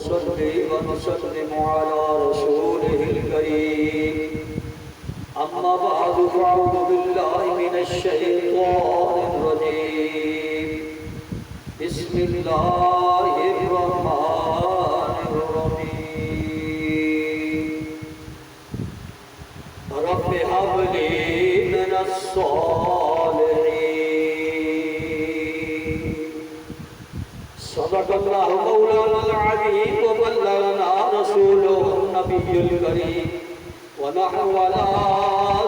ونصلي ونسلم على رسوله الكريم أما بعد فأعوذ بالله من الشيطان الرجيم بسم الله الرحمن الرحيم رب هب لي من الصالحين صدق الله مولانا العظيم وبلغنا رسوله النبي الكريم ونحن على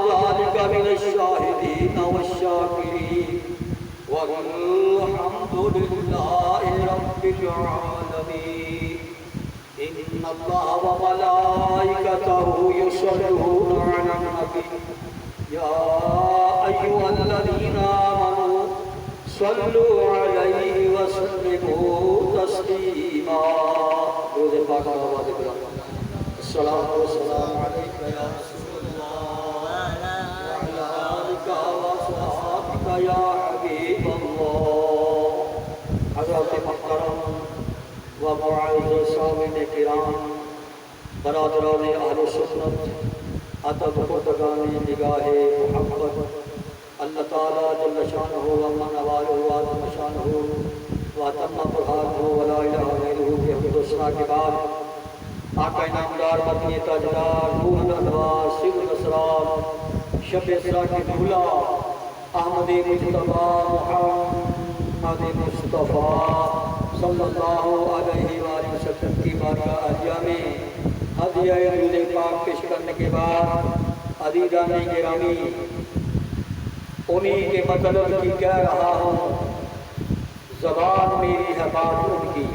ذلك من الشاهدين والشاكرين والحمد لله رب العالمين إن الله وملائكته يصلون على النبي يا أيها الذين آمنوا صلوا عليه وسلموا تسليما الصلاة والسلام عليك يا رسول الله وعلى آلك وصحبك يا حبيب الله حضرات محترم ومعزز سامعین کرام برادران اہل سنت ادب بردگان نگاہ محبت اللہ تعالیٰ جل شانہ ومن والہ وعظم شانہ واتم برہانہ ولا الہ غیرہ کے حمد و ثنا کے بعد آقا انعامدار مدنی تاجدار نور الانوار سر الاسرار شب اسرا کے دولا احمد مجتبی محمد مصطفیٰ صلی اللہ علیہ وآلہ وسلم کی بارگاہ عالیہ میں ہدیہ درود پاک پیش کرنے کے بعد عزیزان گرامی انہی کے مطلب کی کہہ رہا ہوں زبان میری ہے بات ان کی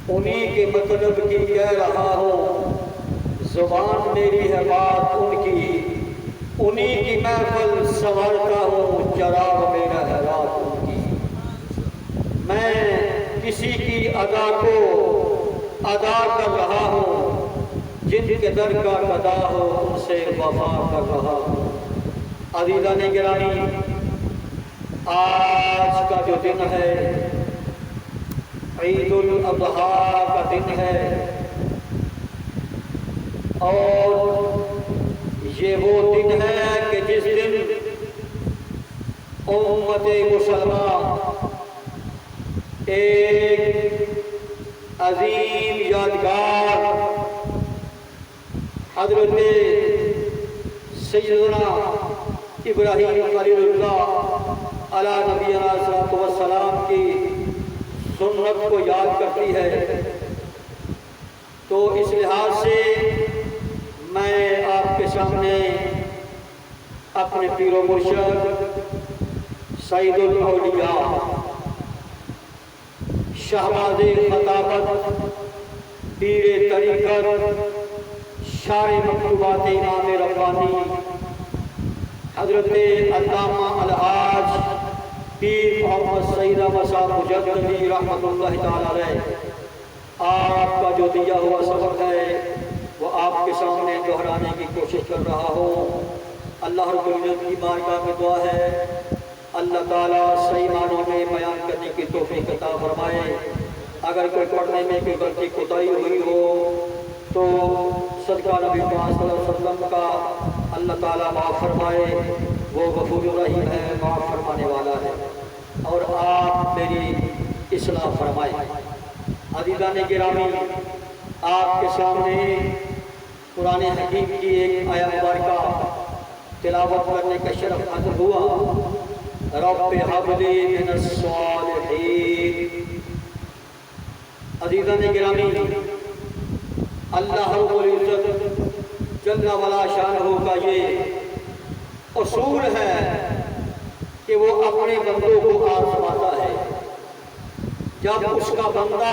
انہی کے مطلب کی کہہ رہا ہوں زبان میری ہے بات ان کی انہی کی محفل سنوارتا ہوں چراغ میرا ہے رات ان کی میں کسی کی ادا کو ادا کر رہا ہوں جن کے در کا قضا ہو ان سے وفا کر رہا ہوں عزیزان گرامی آج کا جو دن ہے عید الاضحیٰ کا دن ہے اور یہ وہ دن ہے کہ جس دن امت مسلمہ ایک عظیم یادگار حضرت سیدنا ابراہیم خلیل اللہ علیہ نبینا صلی اللہ علیہ وسلم کی سنت کو یاد کرتی ہے تو اس لحاظ سے میں آپ کے سامنے اپنے پیر و مرشد سید الاولیاء شہباز خطابت پیر طریقت شاعر مکتوبات امام ربانی حضرت علامہ الحاج پیر محمد سید احمد صاحب مجددی رحمۃ اللہ تعالی علیہ آپ کا جو دیا ہوا سبق ہے وہ آپ کے سامنے دہرانے کی کوشش کر رہا ہوں اللہ رب العزت کی بارگاہ میں دعا ہے اللہ تعالیٰ صحیح معنوں میں بیان کرنے کی توفیق عطا فرمائے اگر کوئی پڑھنے میں کوئی غلطی کوتاہی ہوئی ہو تو صدقہ نبی پاک صلی اللہ علیہ وسلم کا اللہ تعالیٰ معاف فرمائے وہ غفور الرحیم ہے معاف فرمانے والا ہے اور آپ میری اصلاح فرمائے عزیزان گرامی آپ کے سامنے قرآن حکیم کی ایک آیت مبارکہ تلاوت کرنے کا شرف حاصل ہوا رب ہب لی من الصالحین عزیزان گرامی اللہ رب العزت جل وعلا شانہ کا یہ اصول ہے کہ وہ اپنے بندوں کو آزماتا ہے جب اس کا بندہ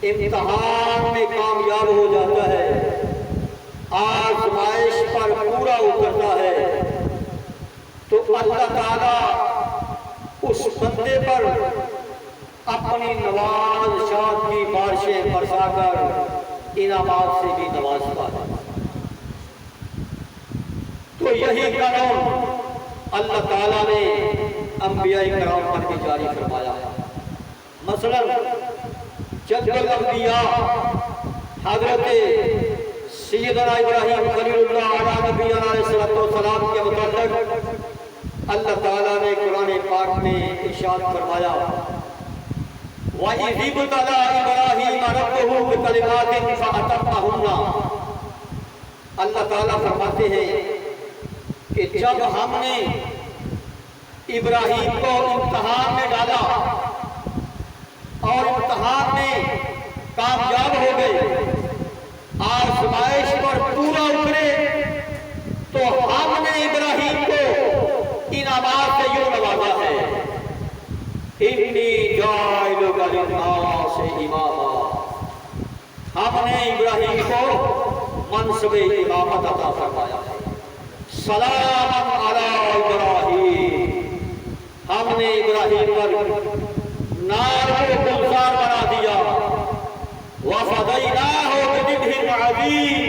امتحان میں کامیاب ہو جاتا ہے آزمائش پر پورا اترتا ہے تو اللہ تعالیٰ اس بندے پر اپنی نوازشات کی بارشیں برسا کر انعامات سے بھی نوازتا ہے تو یہی قانون اللہ تعالیٰ نے انبیاء کرام پر بھی جاری فرمایا ہے۔ مثلا جد الانبیاء حضرت سیدنا ابراہیم خلیل اللہ علیہ نبی علیہ السلام کے متعلق اللہ تعالیٰ نے قرآن پاک میں ارشاد فرمایا وَإِذِ ابْتَلَىٰ إِبْرَاهِيمَ رَبُّهُ بِكَلِمَاتٍ فَأَتَمَّهُنَّ۔ اللہ تعالیٰ فرماتے ہیں کہ جب ہم نے ابراہیم کو امتحان میں ڈالا اور امتحان میں کامیاب ہو گئے، آزمائش پر پورا اترے، تو ہم نے ابراہیم کو انعامات سے یوں نوازا ہے انی جاعلک للناس اماما۔ ہم نے ابراہیم کو منصب امامت عطا فرمایا ہے، سلام علی ابراہیم۔ ہم نے ابراہیم پر نار کو گلزار بنا دیا، وَفَدَيْنَاهُ بِذِبْحٍ عَظِيمٍ۔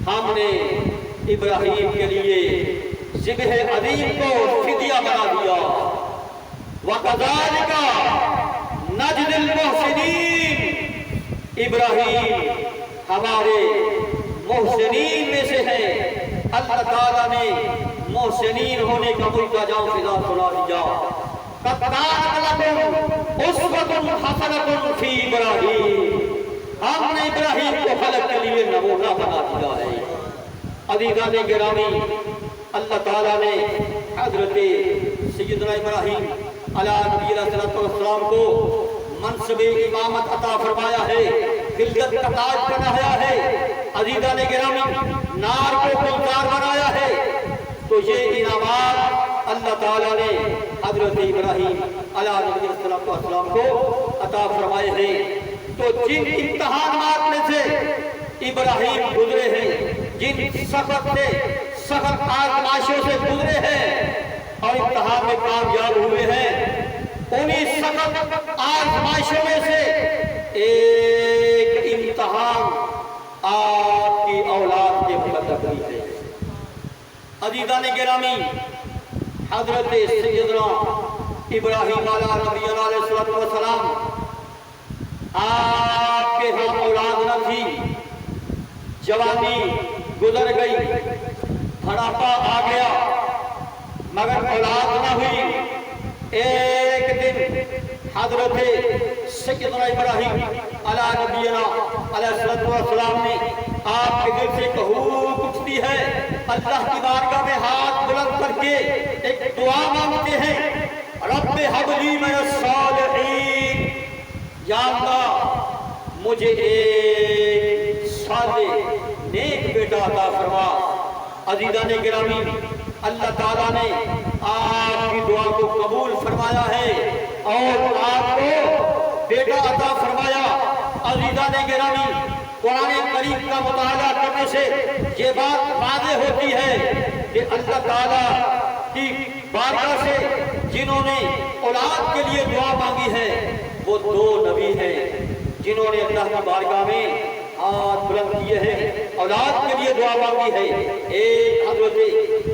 ہم نے ابراہیم کے لیے ذبح عظیم کو فدیہ بنا دیا، وَكَذَلِكَ نَجْزِي الْمُحْسِنِينَ۔ ابراہیم ہمارے محسنین میں سے ہے۔ اللہ تعالیٰ نے محسنین ہونے کا ملکہ جاؤں فضا سنا دیا۔ قَدْ كَانَتْ لَكُمْ أُسْوَةٌ حَسَنَةٌ فِي إِبْرَاهِيمَ۔ ہم نے ابراہیم کو خلق کے لیے نمونہ بنا دیا ہے۔ عزیزان گرامی، اللہ تعالیٰ نے حضرت سیدنا ابراہیم علیہ نبی السلام کو منصب امامت عطا فرمایا ہے، خلقت کا تاج بنایا ہے، عزیزان گرامی نار کو گلزار بنایا ہے۔ تو یہ انعامات اللہ تعالیٰ نے حضرت ابراہیم علیہ نبی السلام کو عطا فرمائے ہیں۔ تو جن امتحانات میں سے ابراہیم گزرے ہیں، جن سخت آزمائشوں سے گزرے ہیں اور امتحان میں کامیاب ہوئے ہیں، انہی سخت آزمائشوں میں سے ایک امتحان آپ کی اولاد کے متعلق بھی ہے۔ عزیزان گرامی، حضرت سیدنا ابراہیم علیہ نبی علیہ السلام آپ کے ہاں اولاد نہ تھی، جوانی گزر گئی، بڑھاپا آ گیا، مگر اولاد نہ ہوئی۔ ایک دن حضرت سیدنا ابراہیم علیہ نبی علیہ السلام نے آپ کے دل سے ایک حوق اٹھتی ہے، اللہ کی بارگاہ میں ہاتھ بلند کر کے ایک دعا مانگتے ہیں، رب ہب لی من الصالحین، یا اللہ مجھے ایک صالح نیک بیٹا عطا فرما۔ عزیزان گرامی، اللہ تعالیٰ نے آپ کی دعا کو قبول فرمایا ہے اور آپ کو بیٹا عطا فرمایا۔ عزیزان گرامی، قرآن کریم کا مطالعہ کرنے سے یہ بات واضح ہوتی ہے کہ اللہ تعالیٰ کی بارگاہ سے جنہوں نے اولاد کے لیے دعا مانگی ہے وہ دو نبی ہیں جنہوں نے اللہ کی بارگاہ میں ہاتھ بلند کیے ہیں، اولاد کے لیے دعا مانگی ہے۔ ایک حضرت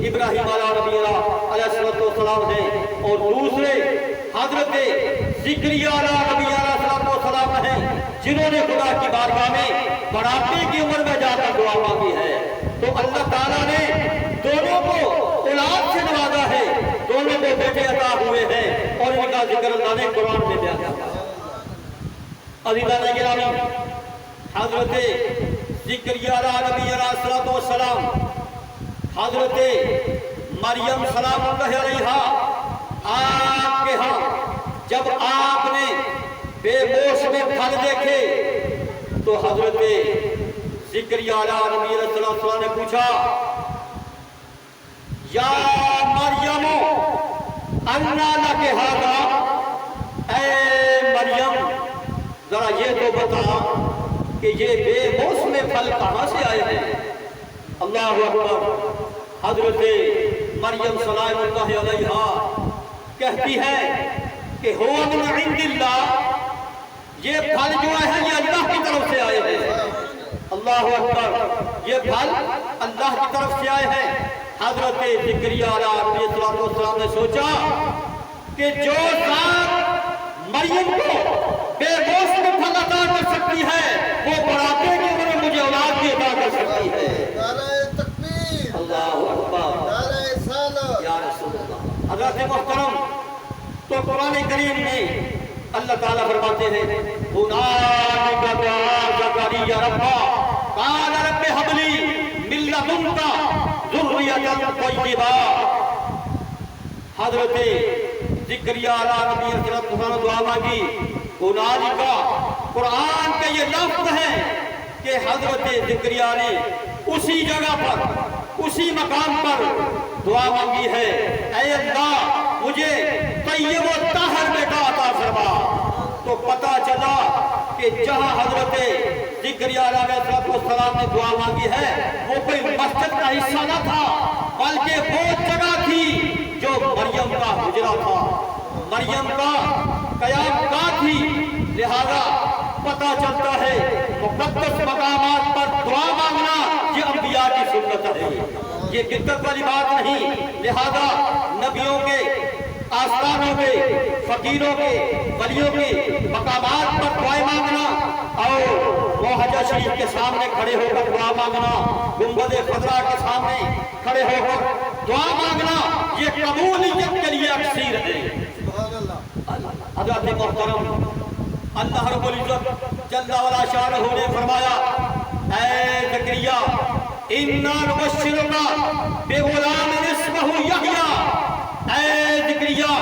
ابراہیم علیہ نبی علیہ السلام ہیں اور دوسرے حضرت زکریا علیہ نبی علیہ السلام ہیں جنہوں نے خدا کی بارگاہ میں بڑھاپے کی عمر میں جا کر دعا مانگی ہے۔ تو اللہ تعالیٰ نے دونوں کو اولاد سے نوازا ہے، دونوں کو بیٹے عطا ہوئے ہیں اور ان کا ذکر اللہ نے قرآن میں بیان کیا۔ عزیزان گرامی، حضرت زکریا علیہ نبی علیہ السلام، حضرت مریم سلام اللہ علیہا، آپ کے ہاں جب آپ نے بے موسم پھل دیکھے تو حضرت زکریا علیہ نبی علیہ السلام نے پوچھا، یا مریم انا لک ھذا، اے مریم ذرا یہ تو بتا کہ یہ بے موسم پھل کہاں سے آئے ہیں؟ اللہ اکبر۔ حضرت مریم سلام اللہ علیہا کہتی ہے کہ ہو من عند اللہ، یہ پھل جو ہے یہ اللہ کی طرف سے آئے ہیں۔ اللہ اکبر، یہ پھل اللہ کی طرف سے آئے ہیں۔ حضرت زکریا علیہ السلام نے سوچا کہ جو ذات مریم کو بے موسم پھل عطا تو قرآن کریم میں اللہ تعالیٰ فرماتے ہیں هُنَالِكَ دَعَا زَكَرِيَّا رَبَّهُ قَالَ رَبِّ هَبْ لِي مِن لَّدُنكَ ذُرِّيَّةً طَيِّبَةً۔ حضرت زکریا علیہ نبی حضرت نے دعا مانگی۔ هُنَالِكَ قرآن کے یہ لفظ ہے کہ حضرت زکریا نے اسی جگہ پر اسی مقام پر دعا مانگی ہے، اے اللہ مجھے طیب و طاہر بیٹا عطا فرما۔ تو پتہ چلا کہ جہاں حضرت زکریا علیہ السلام نے دعا مانگی ہے وہ کوئی مسجد کا حصہ نہ تھا، بلکہ وہ جگہ تھی جو مریم کا حجرہ تھا، مریم کا قیام گاہ تھی۔ لہذا پتہ چلتا ہے مقدس مقامات پر دعا مانگنا یہ انبیاء کی سنت ہے، یہ بدعت والی بات نہیں۔ لہذا نبیوں کے آستانوں کے، فقیروں کے، ولیوں کے مقامات پر دعائیں مانگنا اور وہ حجر شریف کے سامنے کھڑے ہو کر دعا مانگنا، گنبد خضرا کے سامنے کھڑے ہو کر دعا مانگنا یہ قبولیت کے لیے اکثیر ہے۔ حضرت محترم اللہ رب العزت جل وعلا شانہ نے فرمایا اے زکریا اِنَّا نُبَشِّرُكَ بِغُلَامٍ اسْمُهُ یحییٰ، اے زکریا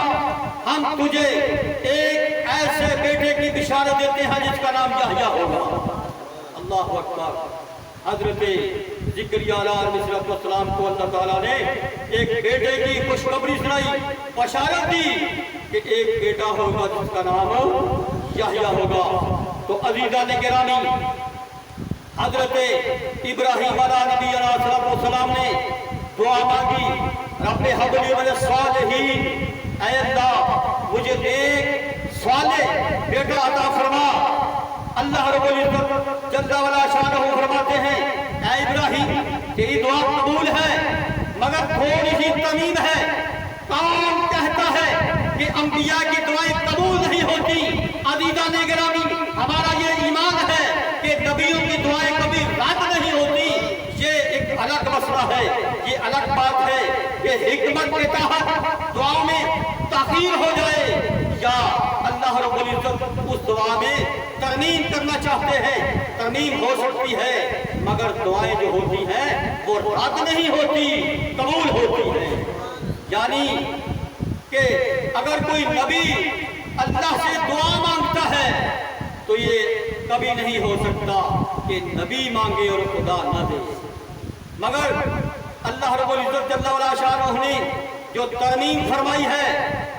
ہم تجھے ایک ایسے بیٹے کی بشارت دیتے ہیں جس کا نام یحییٰ ہوگا۔ اللہ اکبر۔ حضرت زکریا علیہ السلام کو اللہ تعالیٰ نے ایک بیٹے کی خوشخبری سنائی، بشارت دی کہ ایک بیٹا ہوگا جس کا نام یحییٰ ہوگا۔ تو عزیزان گرامی حضرت ابراہیم علیہ نبی علیہ السلام نے دعا مانگی رب ہب لی من الصالحین، اے اللہ مجھے نیک صالح بیٹا عطا فرما۔ اللہ رب العزت جل وعلا شانہ فرماتے ہیں اے ابراہیم تیری دعا قبول ہے مگر تھوڑی سی تمیم ہے، کون کہتا ہے کہ انبیاء کی دعائیں قبول نہیں ہوتی؟ عزیزان گرامی ہمارا یہ ایمان ہے کہ نبیوں کی دعائیں کبھی رد نہیں ہوتی، یہ ایک الگ مسئلہ ہے، یہ الگ بات ہے کہ حکمت کے تحت دعاؤں میں تاخیر ہو جائے یا اللہ رب العزت اس دعا میں ترمیم کرنا چاہتے ہیں، ترمیم ہو سکتی ہے مگر دعائیں جو ہوتی ہیں وہ رد نہیں ہوتی، قبول ہوتی ہیں۔ یعنی کہ اگر کوئی نبی اللہ سے دعا مانگتا ہے تو یہ کبھی نہیں ہو سکتا کہ نبی مانگے اور خدا نہ دے، مگر اللہ رب العزت جل وعلا شانہ نے جو ترمیم فرمائی ہے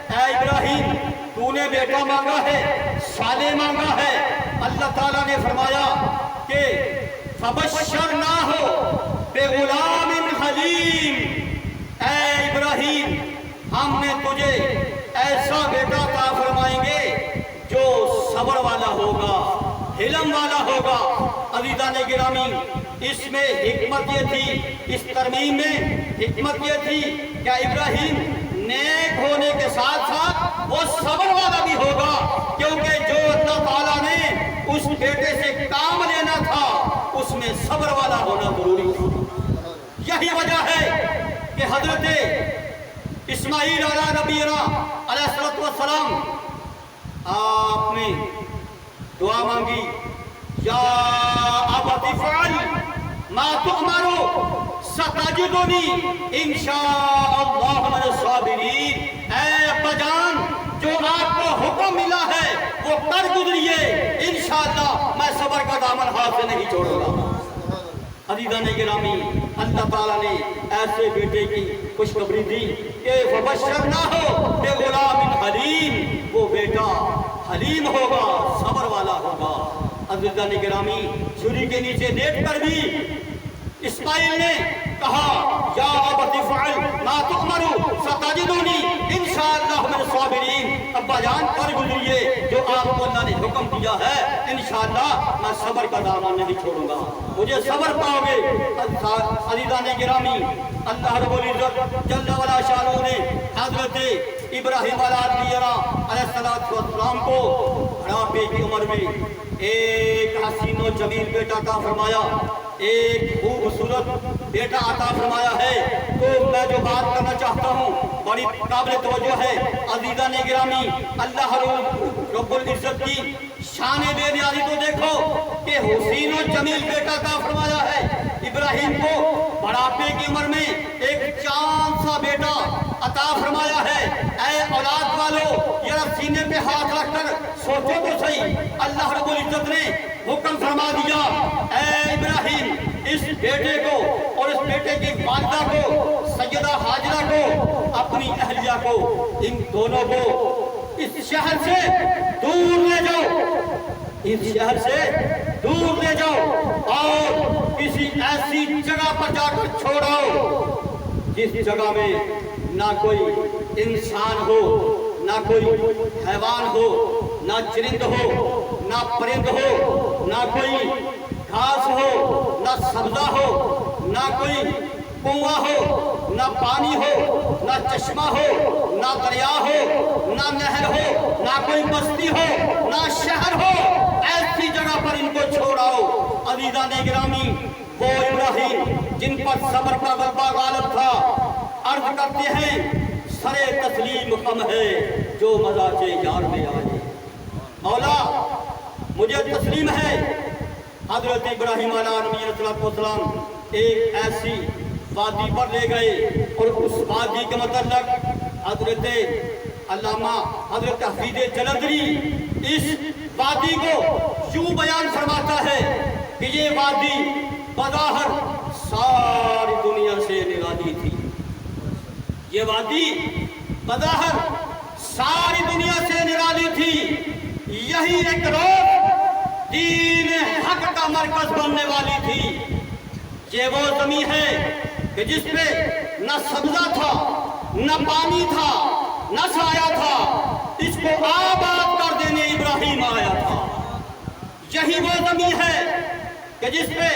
اے ابراہیم تو نے بیٹا مانگا ہے، صالح مانگا ہے، اللہ تعالیٰ نے فرمایا کہ فَبَشَّرْنَاهُ بِغُلَامٍ حَلِيمٍ، اے ابراہیم ہم نے تجھے ایسا بیٹا عطا فرمائیں گے جو صبر والا ہوگا، حلم والا ہوگا۔ عزیزان گرامی اس میں حکمت یہ تھی، اس ترمیم میں حکمت یہ تھی کہ ابراہیم نیک ہونے کے ساتھ ساتھ وہ صبر والا بھی ہوگا، کیونکہ جو اللہ تعالیٰ نے اس بیٹے سے کام لینا تھا اس میں صبر والا ہونا ضروری تھا۔ یہی وجہ ہے کہ حضرت اسماعیل علیہ نبینا علیہ السلام آپ نے دعا مانگی یا ابت افعل ما تؤمر ستجدنی انشاء اللہ من الصابرین، اے ابا جان جو آپ کو حکم ملا ہے وہ کر گزریے، انشاءاللہ میں صبر کا دامن ہاتھ سے نہیں چھوڑوں گا۔ عزیزان گرامی اللہ تعالیٰ نے ایسے بیٹے کی خوشخبری دی کہ فَبَشَّرْنَاهُ بِغُلَامٍ حَلِيمٍ، وہ بیٹا حلیم ہوگا، صبر والا ہوگا۔ عزیزان گرامی چھری کے نیچے لیٹ کر بھی اسماعیل نے کہا یا ابت افعل ما تؤمر ستجدنی انشاءاللہ من الصابرین، ابا جان پر گزریے جو آپ کو اللہ نے حکم دیا ہے، انشاءاللہ میں صبر کا دامن نہیں چھوڑوں گا، مجھے صبر پاؤ گے۔ عزیزان گرامی اللہ رب العزت جل وعلا شانہ نے حضرت ابراہیم علیہ السلام کو بڑھاپے کی عمر میں ایک حسین و جمیل بیٹا عطا فرمایا۔ ایک خوبصورت بیٹا عطا فرمایا ہے۔ تو میں جو بات کرنا چاہتا ہوں بڑی قابل توجہ ہے۔ عزیزان گرامی، اللہ رب العزت کی شان بے نیازی تو دیکھو کہ حسین و جمیل بیٹا عطا فرمایا ہے۔ ابراہیم کو بڑھاپے کی عمر میں ایک چاند سا بیٹا عطا فرمایا ہے۔ اے اولاد والو، ذرا سینے پہ ہاتھ رکھ کر سوچو تو صحیح، اللہ رب العزت نے حکم فرما دیا، اے ابراہیم اس بیٹے کو اور اس بیٹے کی والدہ کو، سیدہ ہاجرہ کو، اپنی اہلیہ کو، ان دونوں کو اس شہر سے دور لے جاؤ، اس شہر سے دور لے جاؤ اور کسی ایسی جگہ پر جا کر چھوڑاؤ جس جگہ میں نہ کوئی انسان ہو، نہ کوئی حیوان ہو، نہ چرند ہو، نہ پرند ہو، نہ کوئی گھاس ہو، نہ سبزہ ہو، نہ کوئی کنواں ہو، نہ پانی ہو، نہ چشمہ ہو، نہ دریا ہو، نہ نہر ہو، نہ کوئی بستی ہو، نہ شہر ہو، ایسی جگہ پر ان کو چھوڑاؤ۔ عزیزان گرامی، وہ ابراہیم جن پر صبر کا غلبہ غالب تھا، عرض کرتے ہیں سرے تسلیم کم ہے جو مزاج یار میں آئے۔ مولا مجھے تسلیم ہے، حضرت ابراہیم علیہ نبی السلام ایک ایسی وادی پر لے گئے اور اس وادی کے متعلق حضرت علامہ حضرت حفیظ جلندری اس وادی کو یوں بیان فرماتا ہے کہ یہ وادی بظاہر ساری دنیا سے نرالی تھی، یہ وادی بظاہر ساری دنیا سے نرالی تھی، یہی ایک روز دین حق کا مرکز بننے والی تھی۔ یہ وہ زمین ہے کہ جس پہ نہ سبزہ تھا، نہ پانی تھا، نہ سایہ تھا، اس کو آباد کر دینے ابراہیم آیا تھا۔ یہی وہ زمین ہے کہ جس پہ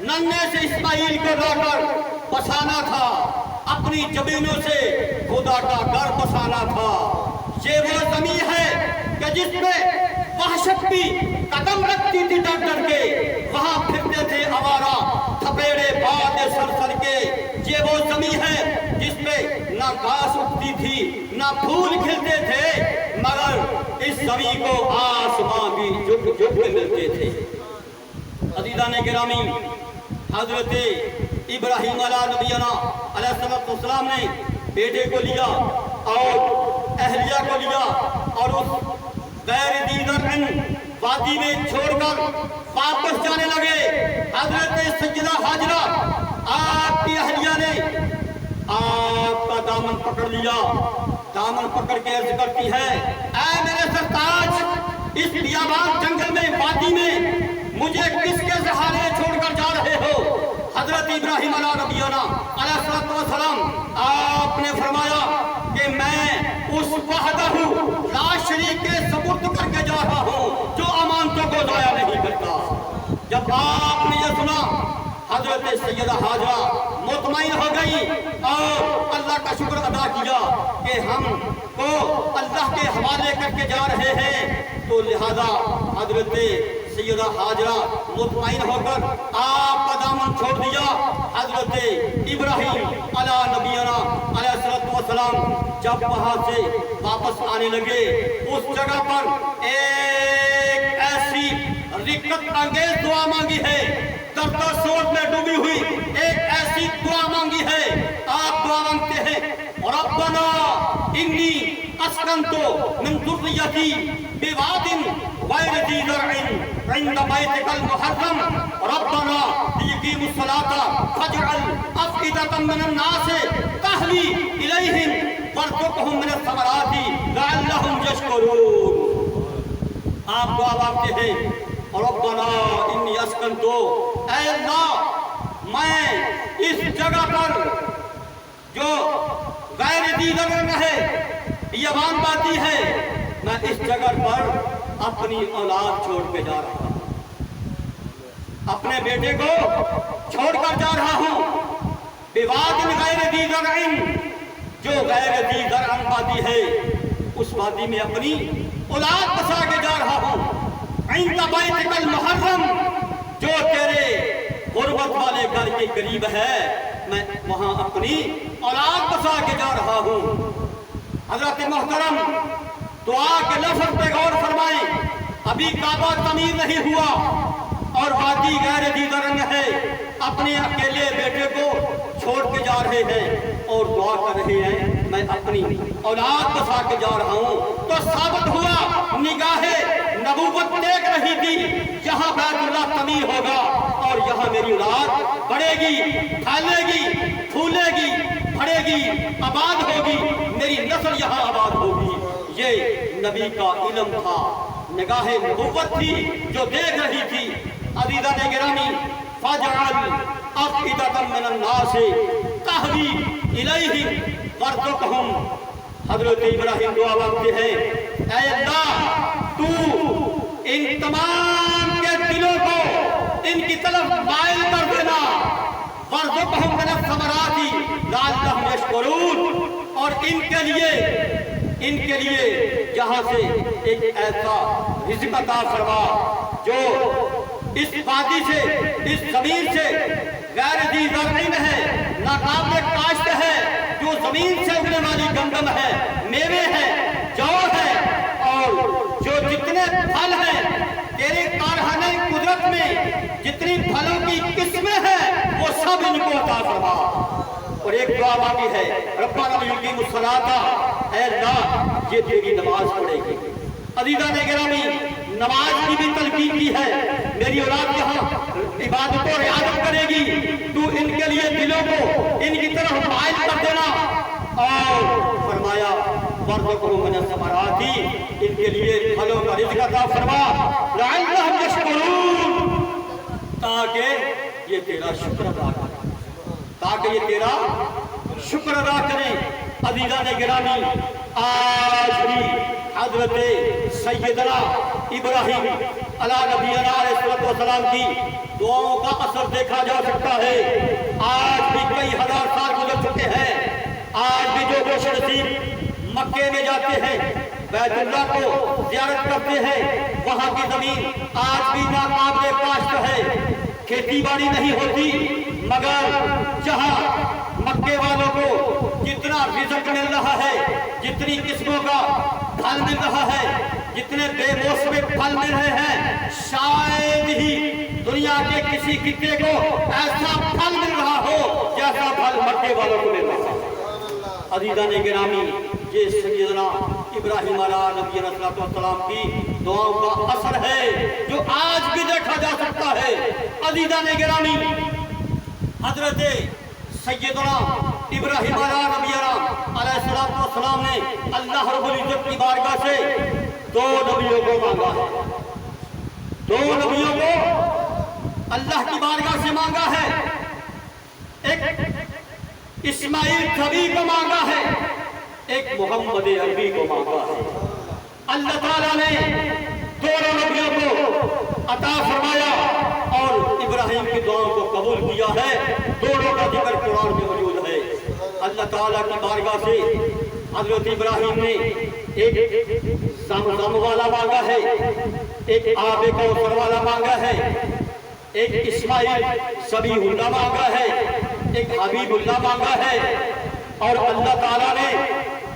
ننھے سے اسماعیل کو لا کر بسانا تھا، اپنی زمینوں سے خدا کا گھر بسانا تھا۔ یہ وہ زمین ہے کہ جس پہ وحشت بھی قدم رکھتی تھی ڈر ڈر کے، وہاں پھرتے تھے آوارہ تھپیڑے باد سر کے۔ یہ وہ زمین ہے جس پہ نہ گھاس اگتی تھی، نہ پھول کھلتے تھے، مگر اس زمین کو آسمان بھی جھک جھک کے ملتے تھے۔ عزیزان گرامی، حضرت ابراہیم علیہ نبینا علیہ السلام نے بیٹے کو لیا اور اہلیہ کو لیا اور اس غیر ذی زرع وادی میں چھوڑ کر واپس جانے لگے۔ حضرت سیدہ ہاجرہ آپ کی اہلیہ نے آپ کا دامن پکڑ لیا، دامن پکڑ کے عرض کرتی ہے، اے میرے سرتاج، اس بیابان جنگل میں وادی میں مجھے کس کے سہارے چھوڑ کر جا رہے ہو؟ حضرت ابراہیم علیہ نبینا علیہ السلام آپ نے فرمایا کہ میں اس وحدہ لا شریک کے سپرد کر کے جا رہا ہوں جو امانتوں کو ضائع نہیں کرتا۔ جب آپ نے یہ سنا، حضرت سیدہ ہاجرہ مطمئن ہو گئی اور اللہ کا شکر ادا کیا کہ ہم کو اللہ کے حوالے کر کے جا رہے ہیں، تو لہذا حضرت سیدہ ہاجرہ مطمئن ہو کر آپ کا دامن چھوڑ دیا۔ حضرت ابراہیم علیہ نبینا علیہ السلام جب وہاں سے واپس آنے لگے، اس جگہ پر ایک ایسی رقت انگیز دعا مانگی ہے، درد و سوز میں ڈوبی ہوئی ایک ایسی دعا مانگی ہے۔ آپ دعا مانگتے ہیں، ربنا انی اسکنت من ذریتی بواد غیر ذی زرع عند بیتک المحرم ربنا لیقیموا الصلاة فاجعل افئدة من الناس تهوی الیہم وارزقہم من الثمرات لعلہم یشکرون۔ آپ دعا مانگتے ہیں، ربنا انی اسکنت، اے اللہ میں اس جگہ پر جو غیر ذی زرع ہے، بیابان وادی ہے، میں اس جگہ پر اپنی اولاد چھوڑ کے جا رہا ہوں، اپنے بیٹے کو چھوڑ کر جا رہا ہوں، بواد غیر ذی زرع، جو غیر ذی زرع وادی ہے، اس وادی میں اپنی اولاد بسا کے جا رہا ہوں، عند بیتک المحرم، جو تیرے غربت والے گھر کے قریب ہے، میں وہاں اپنی اولاد بسا کے جا رہا ہوں۔ حضرت محترم دعا کے لفظ پہ غور فرمائیں، ابھی کعبہ تعمیر نہیں ہوا اور وادی غیر ذی زرع ہے، اپنے اکیلے بیٹے کو چھوڑ کے جا رہے ہیں اور دعا کر رہے ہیں میں اپنی اولاد بسا کے جا رہا ہوں۔ تو ثابت ہوا نگاہ نبوت دیکھ رہی تھی یہاں بیت اللہ تعمیر ہوگا اور یہاں میری اولاد بڑھے گی، پھیلے گی، پھولے گی، بڑھے گی، آباد ہوگی، میری نسل یہاں آباد ہوگی۔ یہ نبی کا علم تھا، نگاہ نبوت تھی جو دیکھ رہی تھی۔ عزیزان گرامی، فَاجْعَلْ أَفْئِدَةً مِّنَ النَّاسِ تَهْوِي إِلَيْهِمْ وَارْزُقْهُمْ۔ حضرت ابراہیم دعا مانگتے ہیں، اے اللہ تو ان تمام کے دلوں کو ان کی طرف مائل کر دینا، وَارْزُقْهُمْ مِنَ الثَّمَرَاتِ لَعَلَّهُمْ يَشْكُرُونَ، اور ان کے لیے جہاں سے ایک ایسا رزق عطا فرما جو اس وادی سے، اس زمین سے غیر ذی زرع ہے، ناقابل کاشت ہے، جو زمین سے اگنے والی گندم ہے، میوے ہیں، جو ہے، اور جو جتنے پھل ہیں تیرے کارخانے قدرت میں جتنی پھلوں کی قسمیں ہیں وہ سب ان کو عطا فرما۔ اور ایک دعا مانگی ہے، ربنا لیقیموا الصلاۃ، اے اللہ یہ تیری نماز پڑھے گی۔ عزیزان گرامی، نماز کی بھی تلقین کی ہے، میری اولاد یہاں عبادت و ریاضت کرے گی، تو ان کے لیے دلوں کو ان کی طرف مائل کر دینا، اور فرمایا وَارْزُقْهُمْ مِنَ الثَّمَرَاتِ، ان کے لیے پھلوں کا رزق عطا فرما، لَعَلَّهُمْ يَشْكُرُونَ، تاکہ یہ تیرا شکر ادا کریں، تاکہ یہ تیرا شکر ادا کریں۔ عزیزان گرامی، آج بھی حضرت سیدنا ابراہیم علیہ نبینا علیہ السلام کی دعاؤں کا اثر دیکھا جا سکتا ہے۔ آج بھی کئی ہزار سال گزر چکے ہیں، آج بھی جو خوش نصیب مکے میں جاتے ہیں، بیت اللہ کو زیارت کرتے ہیں، وہاں کی زمین آج بھی ناقابل کاشت ہے، کھیتی باڑی نہیں ہوتی، مگر جہاں مکے والوں کو جتنا رزق مل رہا ہے، جتنی قسموں کا پھل مل رہا ہے، جتنے بے موسم پھل مل رہے ہیں، شاید ہی دنیا کے کسی خطے کو ایسا پھل مل رہا ہو جیسا پھل مکے والوں کو مل رہا ہے۔ عزیزان گرامی، یہ سیدنا ابراہیم علیہ نبی السلام کی دعاؤں کا اثر ہے جو آج بھی دیکھا جا سکتا ہے۔ عزیزان گرامی، حضرت سیدنا ابراہیم علیہ نبی علیہ السلام نے اللہ رب العزت کی بارگاہ سے دو نبیوں کو مانگا ہے، دو نبیوں کو اللہ کی بارگاہ سے مانگا ہے، ایک اسماعیل نبی کو مانگا ہے، ایک محمد عربی کو مانگا ہے۔ اللہ تعالیٰ نے دونوں نبیوں کو عطا فرمایا اور ابراہیم کی دعاؤں کو قبول کیا ہے، دونوں کا ذکر قرآن میں موجود ہے۔ اللہ تعالیٰ کی بارگاہ سے حضرت ابراہیم نے ایک زمزم والا مانگا ہے، ایک آب کوثر والا مانگا ہے، ایک اسماعیل ذبیح اللہ مانگا ہے، ایک حبیب اللہ مانگا ہے، اور اللہ تعالیٰ نے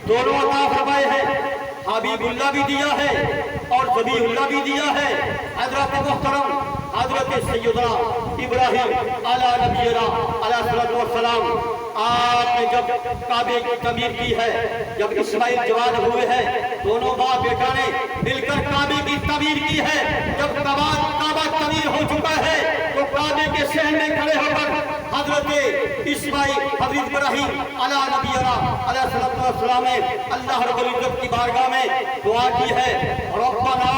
دونوں عطا فرمائے ہیں، حبیب اللہ بھی دیا ہے اور ذبیح اللہ بھی دیا ہے۔ حضرت محترم حضرت سیدنا ابراہیم علیہ نبینا علیہ السلام، آپ نے جب کعبے کی تعمیر کی ہے، جب اسماعیل جوان ہوئے ہیں، دونوں باپ بیٹا نے مل کر کعبے کی تعمیر کی ہے۔ جب کعبہ تعمیر ہو چکا ہے تو کعبے کے صحن میں کھڑے ہو کر حضرت اسماعیل حضرت ابراہیم علیہ نبینا علیہ السلام نے اللہ رب العزت کی بارگاہ میں دعا کی ہے، ربنا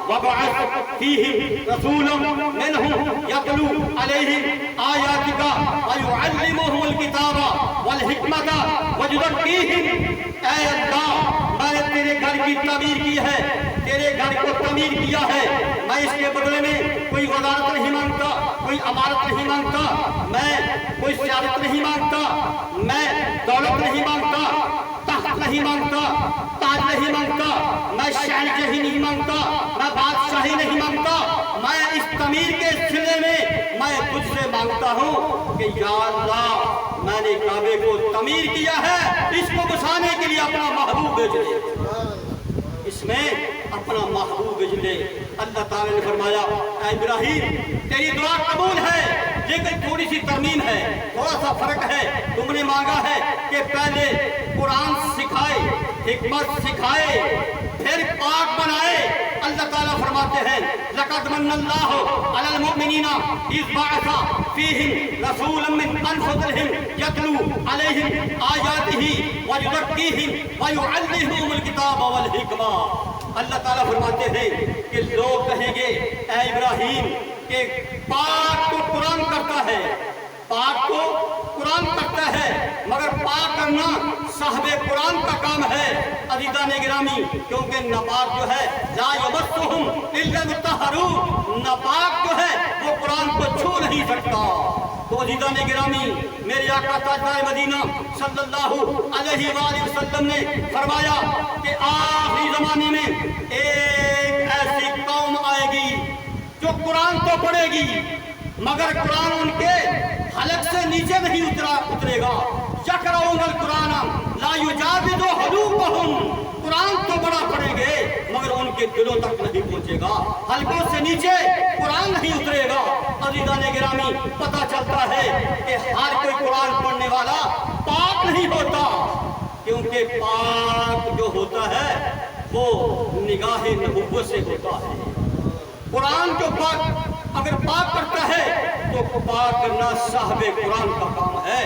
وابعث فیہم رسولا منہم یتلو علیہم آیاتک ویعلمہم الکتاب والحکمت ویزکیہم۔ اے اللہ، میں نے تیرے گھر کی تعمیر کی ہے، تیرے گھر کو تعمیر کیا ہے، میں اس کے بدلے میں کوئی وزارت نہیں مانگتا، کوئی عمارت نہیں مانگتا، میں کوئی سیادت نہیں مانگتا، میں دولت نہیں مانگتا، تخت نہیں مانگتا، تاج نہیں مانگتا، میں شہنشاہی نہیں مانگتا، میں بادشاہی نہیں مانگتا، میں اس تعمیر کے سلسلے میں میں تجھ سے مانگتا ہوں کہ یا اللہ میں نے کعبے کو تعمیر کیا ہے، اس کو بسانے کے لیے اپنا محبوب بھیج دے، اس میں اپنا محبوب بھیج دے۔ اللہ تعالیٰ نے فرمایا اے ابراہیم تیری دعا قبول ہے، لیکن تھوڑی سی ترمیم ہے، تھوڑا سا فرق ہے۔ تم نے مانگا ہے کہ پہلے قرآن سکھائے، حکمت سکھائے، پھر پاک بنائے۔ اللہ تعالیٰ فرماتے ہیں لَقَدْ مَنَّ اللَّهُ عَلَى الْمُؤْمِنِينَ إِذْ بَعَثَ فِيهِمْ رَسُولًا مِّنْ أَنفُسِهِمْ يَتْلُو عَلَيْهِمْ آيَاتِهِ وَيُزَكِّيهِمْ وَيُعَلِّمُهُمُ الْكِتَابَ وَالْحِكْمَةَ۔ اللہ تعالیٰ فرماتے ہیں کہ لوگ کہیں گے اے ابراہیم کہ پاک تو قرآن کرتا ہے، پاک کو قرآن کرتا ہے، مگر پاک کرنا صاحب قرآن کا کام ہے۔ عزیزان گرامی، کیونکہ ناپاک جو ہے لا یمسہم الا المطہرون، ناپاک جو ہے وہ قرآن کو چھو نہیں سکتا۔ تو عزیزان گرامی، میرے آقا تاجدار مدینہ صلی اللہ علیہ وآلہ وسلم نے فرمایا کہ آخری زمانے میں ایک ایسی قوم آئے گی جو قرآن تو پڑھے گی مگر قرآن ان کے حلق سے نیچے نہیں اترے گا۔ یقرؤون القرآن لا یجاوز حدودہم، قرآن تو بڑا پڑھیں گے مگر ان کے دلوں تک نہیں پہنچے گا، حلقوں سے نیچے قرآن نہیں اترے گا۔ عزیزان گرامی، پتہ چلتا ہے کہ ہر کوئی قرآن پڑھنے والا پاک نہیں ہوتا، کیونکہ پاک جو ہوتا ہے وہ نگاہ نبوت سے ہوتا ہے۔ قرآن جو پاک اگر پاک کرتا ہے تو پاک کرنا صاحب قرآن کا کام ہے،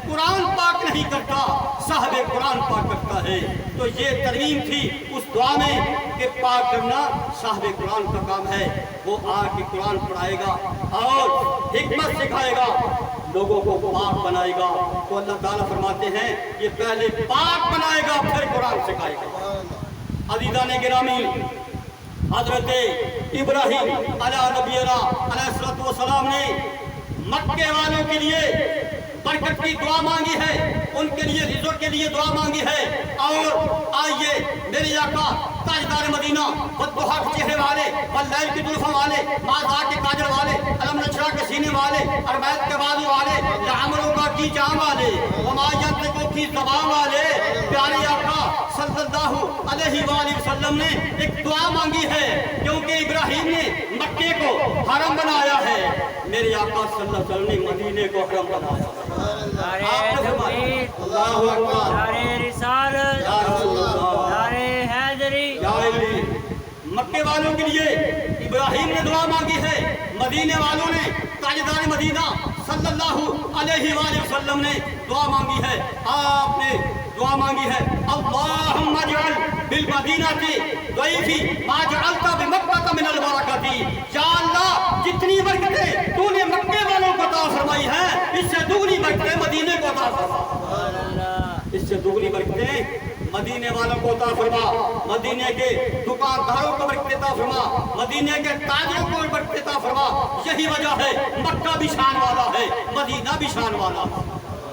قرآن پاک نہیں کرتا، صاحب قرآن پاک کرتا ہے۔ تو یہ ترمیم تھی اس دعا میں کہ پاک کرنا صاحب قرآن کا کام ہے، وہ آ کے قرآن پڑھائے گا اور حکمت سکھائے گا، لوگوں کو پاک بنائے گا۔ تو اللہ تعالیٰ فرماتے ہیں یہ پہلے پاک بنائے گا پھر قرآن سکھائے گا۔ عزیزان گرامی، حضرت ابراہیم علیہ نبینا علیہ السلام نے مکے والوں کے لیے برکت کی دعا مانگی ہے، ان کے لیے رزق کے لیے دعا مانگی ہے۔ اور آئیے میرے آقا تاجدار مدینہ والضحیٰ کے چہرے والے، واللیل کی زلفوں والے، ماذا کے کاجل والے، علم نشرح کے سینے والے، اربعین کے بازو والے، یعملوں کا کی جام والے، وما ینطق کی زبان والے، پیارے آقا صلی اللہ علیہ وآلہ وسلم نے ایک دعا مانگی ہے، کیونکہ ابراہیم نے مکے کو حرم بنایا ہے، میرے آقا صلی اللہ علیہ وسلم نے مدینے کو حرم بنایا۔ آپ نے فرمایا اللہ اکبر، نعرہ رسالت، یا رسول اللہ، نعرہ حیدری، یا علی۔ مکے والوں کے لیے ابراہیم نے دعا مانگی ہے، مدینے والوں نے تاجدار مدینہ صلی اللہ علیہ وآلہ وسلم نے دعا مانگی ہے۔ آپ نے دعا مانگی ہے اللہم اجعل بالمدینہ ضیفی ما جعلت بمکہ من البرکۃ، یا اللہ جتنی برکتیں تو نے مکے والوں کو عطا فرمائی ہیں اس سے دگنی برکتیں مدینے کو عطا فرما، اس سے دگنی برکتیں مدینے والوں کو عطا فرما، مدینے کے دکانداروں کو برکت عطا فرما، مدینے کے تاجروں کو برکت عطا فرما۔ یہی وجہ ہے مکہ بھی شان والا ہے، مدینہ بھی شان والا ہے،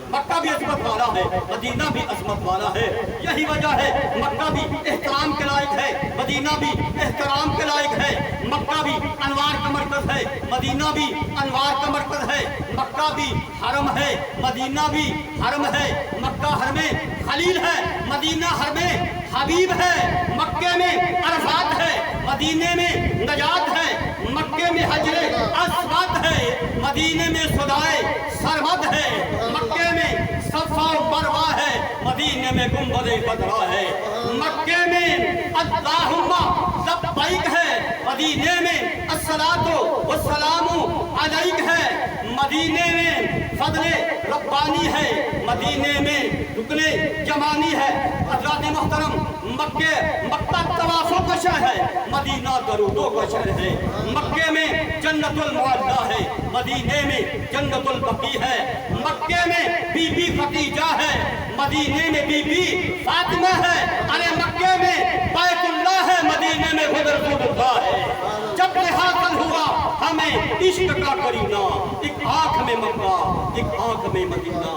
مکہ بھی عظمت والا ہے، مدینہ بھی عظمت والا ہے۔ یہی وجہ ہے مکہ بھی احترام کے لائق ہے، مدینہ بھی احترام کے لائق ہے۔ مکہ بھی انوار کا مرکز ہے، مدینہ بھی انوار کا مرکز ہے۔ مکہ بھی حرم ہے، مدینہ بھی حرم ہے۔ مکہ حرم خلیل ہے، مدینہ حرم حبیب ہے۔ مکے میں عرفات ہے، مدینے میں نجات ہے۔ مکے میں حجر اسود ہے، مدینے میں صدائے سرمد ہے۔ مکے میں صفا و مروہ ہے، مدینے میں گنبد خضرا ہے۔ مکے میں اللہم لبیک ہے، مدینے میں الصلاۃ والسلام علیک ہے۔ مدینے میں فضل ربانی ہے، مدینے میں رکن یمانی ہے۔ حضرات محترم، مکہ طوافوں کا شہر ہے، مدینہ درودوں کا شہر ہے۔ مکے میں جنت المعلا ہے، مدینے میں جنت البقیع ہے۔ مکے میں بی بی خدیجہ ہے، مدینے میں بی بی فاطمہ ہے۔ ارے مکے میں بیت اللہ ہے، مدینے میں خود رسول اللہ ہے۔ جب یہ حاصل ہوا ہمیں عشق کا کرینہ، ایک آنکھ میں مکہ، ایک آنکھ میں مدینہ۔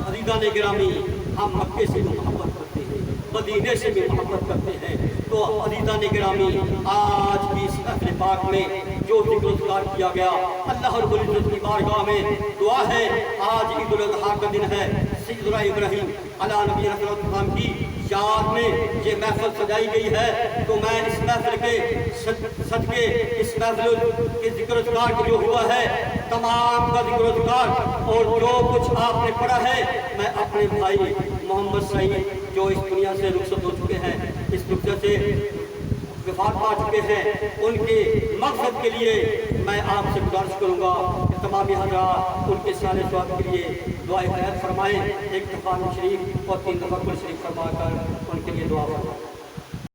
عزیزان گرامی، ہم مکے سے محبت کرتے ہیں، مدینے سے بھی محبت کرتے ہیں۔ تو عزیزان گرامی، آج بھی اس محفل پاک میں جو ذکر اذکار کیا گیا، اللہ رب العزت کی بارگاہ میں دعا ہے، آج عید الاضحیٰ کا دن ہے، سیدنا ابراہیم علیہ نبی السلام کی یاد میں یہ محفل سجائی گئی ہے، تو میں اس محفل کے صدقے، اس محفل کے ذکر اذکار کے جو ہوا ہے، تمام کا ذکر اذکار اور جو کچھ آپ نے پڑھا ہے، میں اپنے بھائی محمد سعید جو اس دنیا سے رخصت ہو چکے ہیں، اس دنیا سے وفات پا چکے ہیں، ان کے مقصد کے لیے میں آپ سے گزارش کروں گا کہ تمامی حضرات ان کے سال ثواب کے لیے دعائے خیر فرمائیں، ایک دفعہ شریف اور 3 دفعہ کل شریف فرما کر ان کے لیے دعا فرمائیں۔